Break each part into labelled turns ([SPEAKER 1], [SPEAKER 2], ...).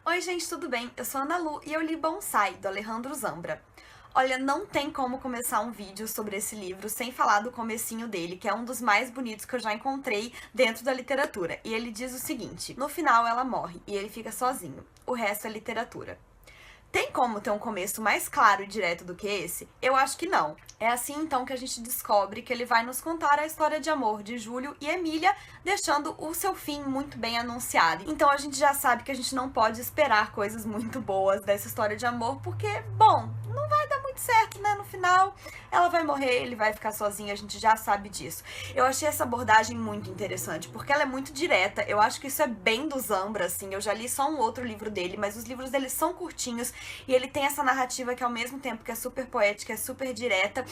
[SPEAKER 1] Oi gente, tudo bem? Eu sou a Ana Lu e eu li Bonsai, do Alejandro Zambra. Olha, não tem como começar um vídeo sobre esse livro sem falar do comecinho dele, que é um dos mais bonitos que eu já encontrei dentro da literatura. E ele diz o seguinte: no final ela morre e ele fica sozinho. O resto é literatura. Tem como ter um começo mais claro e direto do que esse? Eu acho que não. É assim então que a gente descobre que ele vai nos contar a história de amor de Júlio e Emília, deixando o seu fim muito bem anunciado. Então a gente já sabe que a gente não pode esperar coisas muito boas dessa história de amor, porque, bom, não vai dar muito certo, né? No final, ela vai morrer, ele vai ficar sozinho, a gente já sabe disso. Eu achei essa abordagem muito interessante, porque ela é muito direta. Eu acho que isso é bem do Zambra, assim. Eu já li só um outro livro dele, mas os livros dele são curtinhos e ele tem essa narrativa que, ao mesmo tempo que é super poética, é super direta.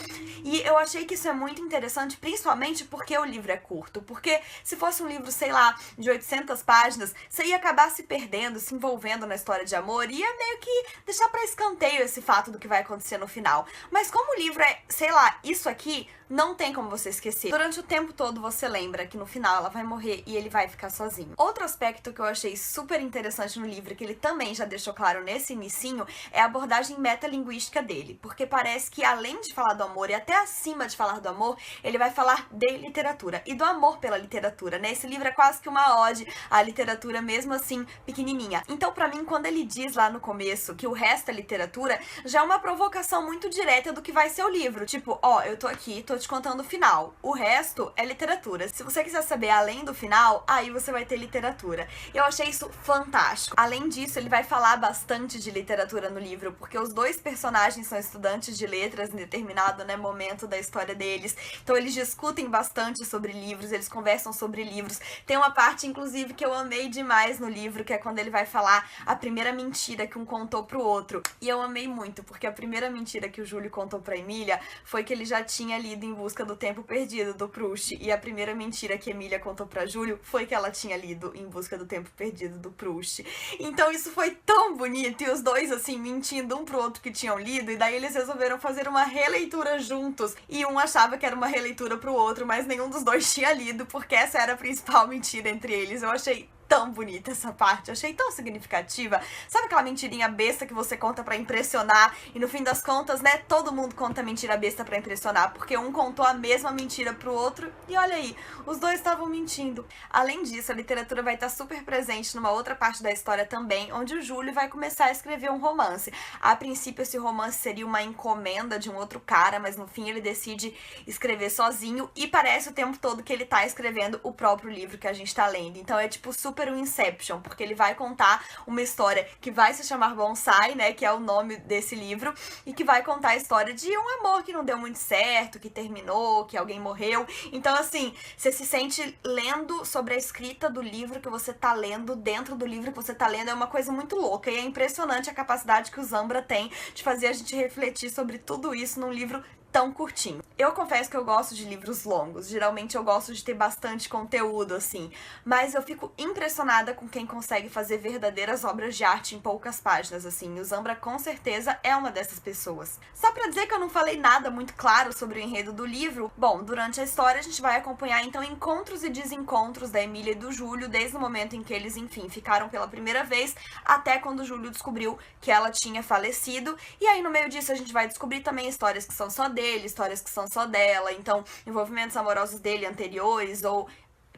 [SPEAKER 1] E eu achei que isso é muito interessante, principalmente porque o livro é curto. Porque se fosse um livro, sei lá, de 800 páginas, você ia acabar se perdendo, se envolvendo na história de amor e ia meio que deixar pra escanteio esse fato do que vai acontecer no final. Mas como o livro é, sei lá, isso aqui, não tem como você esquecer. Durante o tempo todo você lembra que no final ela vai morrer e ele vai ficar sozinho. Outro aspecto que eu achei super interessante no livro, que ele também já deixou claro nesse inicinho, é a abordagem metalinguística dele. Porque parece que além de falar do amor e até acima de falar do amor, ele vai falar de literatura e do amor pela literatura, né? Esse livro é quase que uma ode à literatura, mesmo assim, pequenininha. Então, pra mim, quando ele diz lá no começo que o resto é literatura, já é uma provocação muito direta do que vai ser o livro. Tipo, ó, eu tô aqui, tô te contando o final. O resto é literatura. Se você quiser saber além do final, aí você vai ter literatura. Eu achei isso fantástico. Além disso, ele vai falar bastante de literatura no livro, porque os dois personagens são estudantes de letras em determinado, né, momento da história deles. Então eles discutem bastante sobre livros, eles conversam sobre livros. Tem uma parte, inclusive, que eu amei demais no livro, que é quando ele vai falar a primeira mentira que um contou pro outro. E eu amei muito, porque a primeira mentira que o Júlio contou pra Emília foi que ele já tinha lido Em Busca do Tempo Perdido, do Proust. E a primeira mentira que Emília contou pra Júlio foi que ela tinha lido Em Busca do Tempo Perdido, do Proust. Então isso foi tão bonito, e os dois, assim, mentindo um pro outro que tinham lido, e daí eles resolveram fazer uma releitura juntos. E um achava que era uma releitura pro outro, mas nenhum dos dois tinha lido, porque essa era a principal mentira entre eles. Eu achei tão bonita essa parte, achei tão significativa. Sabe aquela mentirinha besta que você conta pra impressionar e no fim das contas, né, todo mundo conta mentira besta pra impressionar, porque um contou a mesma mentira pro outro e olha aí, os dois estavam mentindo. Além disso, a literatura vai estar super presente numa outra parte da história também, onde o Júlio vai começar a escrever um romance. A princípio, esse romance seria uma encomenda de um outro cara, mas no fim ele decide escrever sozinho e parece o tempo todo que ele tá escrevendo o próprio livro que a gente tá lendo. Então é tipo super um Inception, porque ele vai contar uma história que vai se chamar Bonsai, né, que é o nome desse livro, e que vai contar a história de um amor que não deu muito certo, que terminou, que alguém morreu. Então, assim, você se sente lendo sobre a escrita do livro que você tá lendo, dentro do livro que você tá lendo, é uma coisa muito louca, e é impressionante a capacidade que o Zambra tem de fazer a gente refletir sobre tudo isso num livro tão curtinho. Eu confesso que eu gosto de livros longos, geralmente eu gosto de ter bastante conteúdo, assim, mas eu fico impressionada com quem consegue fazer verdadeiras obras de arte em poucas páginas, assim, e o Zambra com certeza é uma dessas pessoas. Só pra dizer que eu não falei nada muito claro sobre o enredo do livro, bom, durante a história a gente vai acompanhar então encontros e desencontros da Emília e do Júlio, desde o momento em que eles, enfim, ficaram pela primeira vez, até quando o Júlio descobriu que ela tinha falecido, e aí no meio disso a gente vai descobrir também histórias que são só dele, histórias que são só dela, então envolvimentos amorosos dele anteriores ou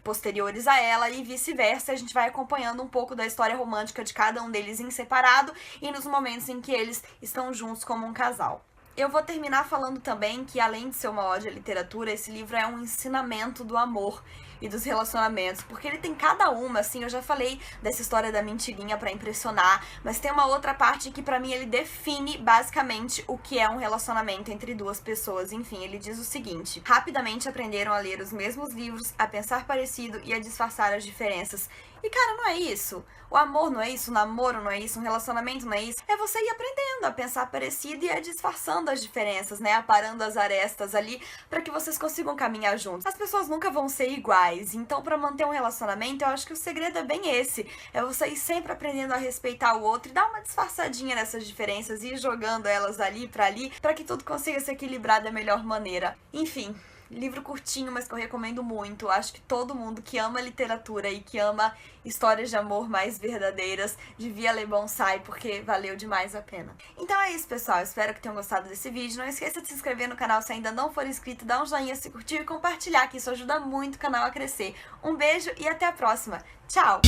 [SPEAKER 1] posteriores a ela e vice-versa. A gente vai acompanhando um pouco da história romântica de cada um deles em separado e nos momentos em que eles estão juntos como um casal. Eu vou terminar falando também que, além de ser uma ode à literatura, esse livro é um ensinamento do amor e dos relacionamentos, porque ele tem cada uma, assim, eu já falei dessa história da mentirinha pra impressionar, mas tem uma outra parte que pra mim ele define basicamente o que é um relacionamento entre duas pessoas. Enfim, ele diz o seguinte: rapidamente aprenderam a ler os mesmos livros, a pensar parecido e a disfarçar as diferenças. E cara, não é isso. O amor não é isso, o namoro não é isso, um relacionamento não é isso. É você ir aprendendo a pensar parecido e a disfarçando as diferenças, né? Aparando as arestas ali pra que vocês consigam caminhar juntos. As pessoas nunca vão ser iguais, então pra manter um relacionamento eu acho que o segredo é bem esse. É você ir sempre aprendendo a respeitar o outro e dar uma disfarçadinha nessas diferenças e ir jogando elas ali pra que tudo consiga se equilibrar da melhor maneira. Enfim, livro curtinho, mas que eu recomendo muito. Acho que todo mundo que ama literatura e que ama histórias de amor mais verdadeiras devia ler Bonsai, porque valeu demais a pena. Então é isso, pessoal. Espero que tenham gostado desse vídeo. Não esqueça de se inscrever no canal se ainda não for inscrito, dar um joinha se curtiu e compartilhar, que isso ajuda muito o canal a crescer. Um beijo e até a próxima. Tchau!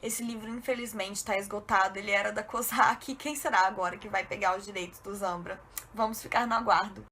[SPEAKER 1] Esse livro, infelizmente, tá esgotado. Ele era da Kozak. Quem será agora que vai pegar os direitos do Zambra? Vamos ficar no aguardo.